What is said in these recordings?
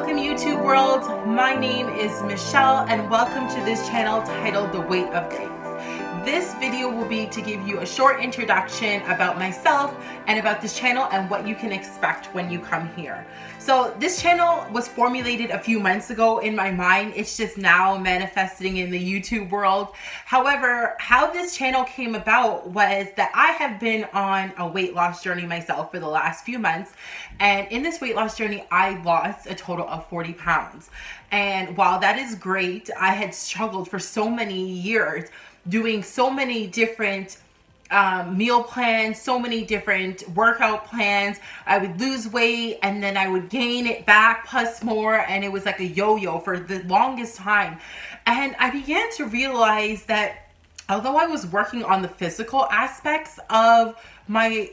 Welcome YouTube world, my name is Michelle and welcome to this channel titled The Weight of Thingz. This video will be to give you a short introduction about myself and about this channel and what you can expect when you come here. So this channel was formulated a few months ago in my mind. It's just now manifesting in the YouTube world. However, how this channel came about was that I have been on a weight loss journey myself for the last few months. And in this weight loss journey, I lost a total of 40 pounds. And while that is great, I had struggled for so many years doing so many different meal plans, so many different workout plans. I would lose weight and then I would gain it back plus more, and it was like a yo-yo for the longest time. And I began to realize that although I was working on the physical aspects of my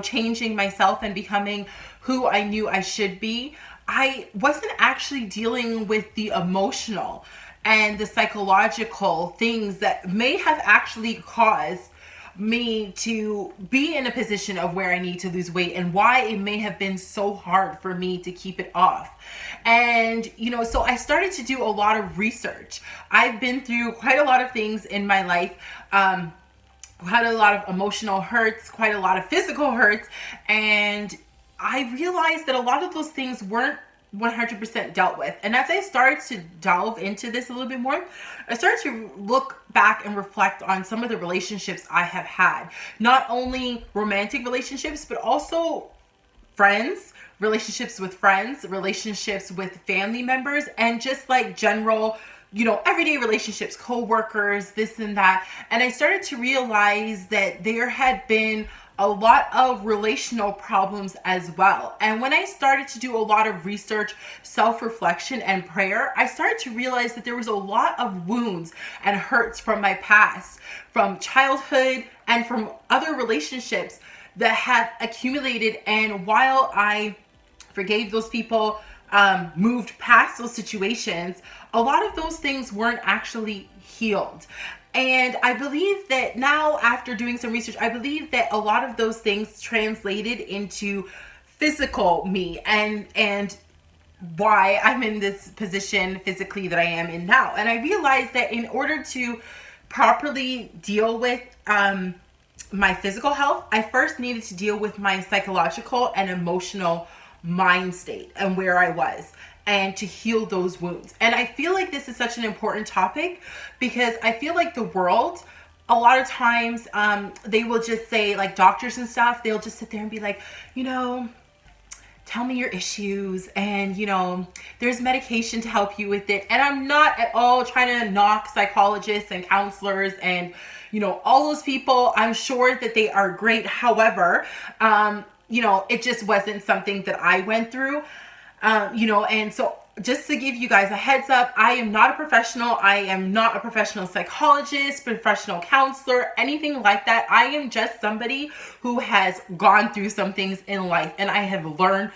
changing myself and becoming who I knew I should be, I wasn't actually dealing with the emotional and the psychological things that may have actually caused me to be in a position of where I need to lose weight, and why it may have been so hard for me to keep it off. And so I started to do a lot of research. I've been through quite a lot of things in my life, quite a lot of emotional hurts, quite a lot of physical hurts, and I realized that a lot of those things weren't 100% dealt with. And as I started to delve into this a little bit more, I started to look back and reflect on some of the relationships I have had. Not only romantic relationships, but also friends, relationships with friends, relationships with family members, and just like general, everyday relationships, co-workers, this and that. And I started to realize that there had been a lot of relational problems as well. And when I started to do a lot of research, self-reflection, and prayer, I started to realize that there was a lot of wounds and hurts from my past, from childhood and from other relationships that had accumulated. And while I forgave those people, moved past those situations, a lot of those things weren't actually healed. And I believe that now, after doing some research, I believe that a lot of those things translated into physical me and why I'm in this position physically that I am in now. And I realized that in order to properly deal with my physical health, I first needed to deal with my psychological and emotional mind state and where I was, and to heal those wounds. And I feel like this is such an important topic because I feel like the world, a lot of times, they will just say, like doctors and stuff, they'll just sit there and be like, tell me your issues, and there's medication to help you with it. And I'm not at all trying to knock psychologists and counselors and all those people. I'm sure that they are great. However, it just wasn't something that I went through. And so just to give you guys a heads up, I am not a professional. I am not a professional psychologist, professional counselor, anything like that. I am just somebody who has gone through some things in life, and I have learned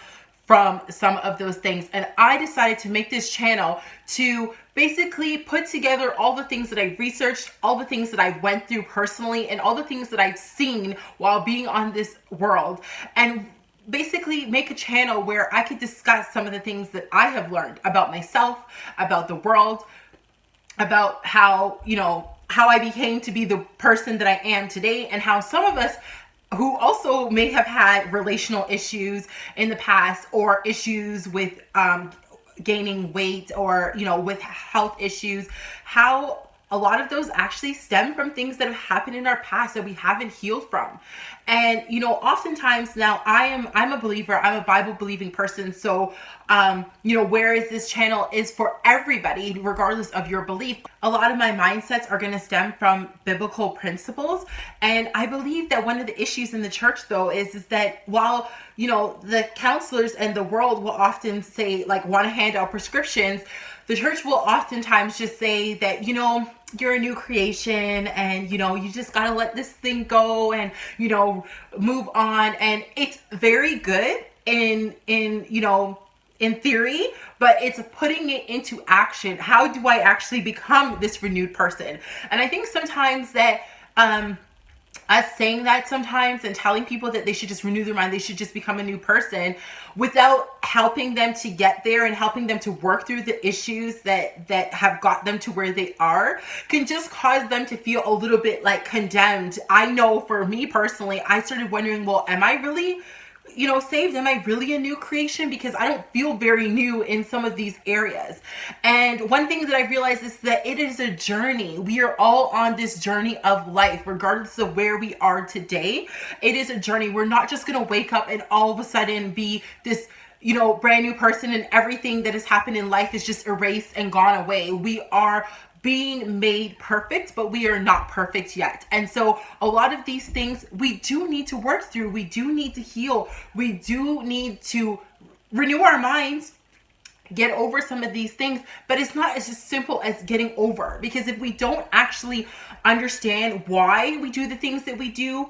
from some of those things. And I decided to make this channel to basically put together all the things that I've researched, all the things that I went through personally, and all the things that I've seen while being on this world, and basically make a channel where I could discuss some of the things that I have learned about myself, about the world, about how I became to be the person that I am today, and how some of us who also may have had relational issues in the past, or issues with gaining weight, or with health issues, how a lot of those actually stem from things that have happened in our past that we haven't healed from. And oftentimes now I'm a believer, I'm a Bible believing person. So whereas this channel is for everybody, regardless of your belief, a lot of my mindsets are going to stem from biblical principles. And I believe that one of the issues in the church, though, is that while the counselors and the world will often say, like, want to hand out prescriptions, the church will oftentimes just say that you're a new creation, and you just gotta let this thing go and move on. And it's very good in theory, but it's putting it into action. How do I actually become this renewed person? And I think sometimes that us saying that sometimes and telling people that they should just renew their mind, they should just become a new person, without helping them to get there and helping them to work through the issues that have got them to where they are, can just cause them to feel a little bit like condemned. I know for me personally, I started wondering, well, am I really, saved? Am I really a new creation? Because I don't feel very new in some of these areas. And one thing that I realized is that it is a journey. We are all on this journey of life, regardless of where we are today. It is a journey. We're not just going to wake up and all of a sudden be this brand new person, and everything that has happened in life is just erased and gone away. We are being made perfect, but we are not perfect yet. And so a lot of these things we do need to work through. We do need to heal. We do need to renew our minds, get over some of these things. But it's not as just simple as getting over, because if we don't actually understand why we do the things that we do,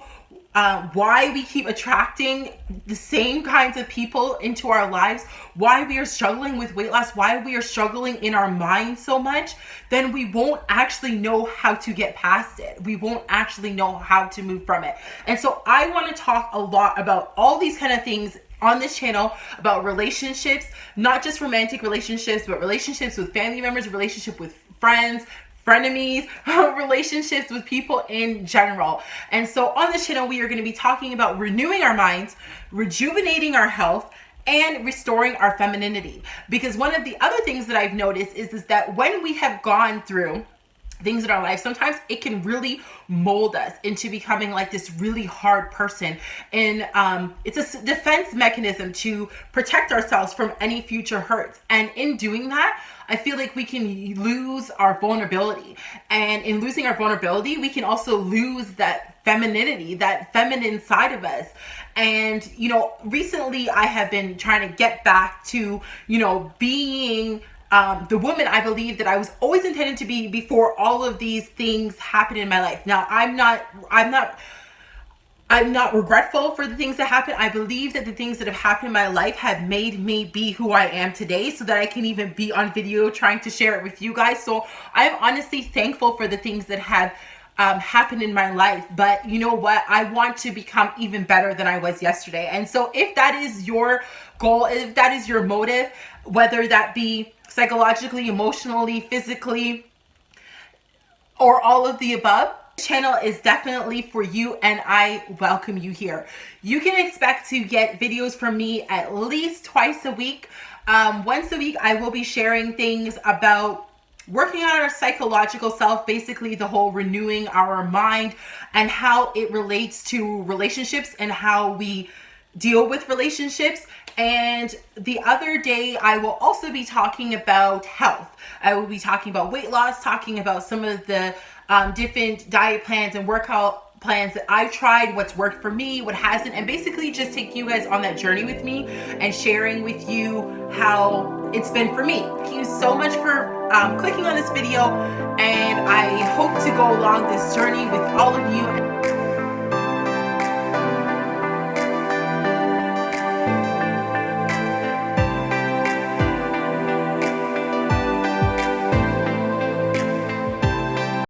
why we keep attracting the same kinds of people into our lives, why we are struggling with weight loss, why we are struggling in our mind so much, then we won't actually know how to get past it. We won't actually know how to move from it. And so I want to talk a lot about all these kind of things on this channel, about relationships, not just romantic relationships, but relationships with family members, relationship with friends, frenemies, relationships with people in general. And so on this channel, we are going to be talking about renewing our minds, rejuvenating our health, and restoring our femininity. Because one of the other things that I've noticed is that when we have gone through things in our life, sometimes it can really mold us into becoming like this really hard person. And it's a defense mechanism to protect ourselves from any future hurts. And in doing that, I feel like we can lose our vulnerability. And in losing our vulnerability, we can also lose that femininity, that feminine side of us. And, recently I have been trying to get back to, being the woman I believe that I was always intended to be before all of these things happened in my life. Now, I'm not regretful for the things that happened. I believe that the things that have happened in my life have made me be who I am today, so that I can even be on video trying to share it with you guys. So I am honestly thankful for the things that have happened in my life. But you know what? I want to become even better than I was yesterday. And so if that is your goal, if that is your motive, whether that be psychologically, emotionally, physically, or all of the above, channel is definitely for you, and I welcome you here. You can expect to get videos from me at least twice a week. Once a week, I will be sharing things about working on our psychological self, basically the whole renewing our mind and how it relates to relationships and how we deal with relationships. And the other day, I will also be talking about health. I will be talking about weight loss, talking about some of the different diet plans and workout plans that I've tried, what's worked for me, what hasn't, and basically just take you guys on that journey with me and sharing with you how it's been for me. Thank you so much for clicking on this video, and I hope to go along this journey with all of you.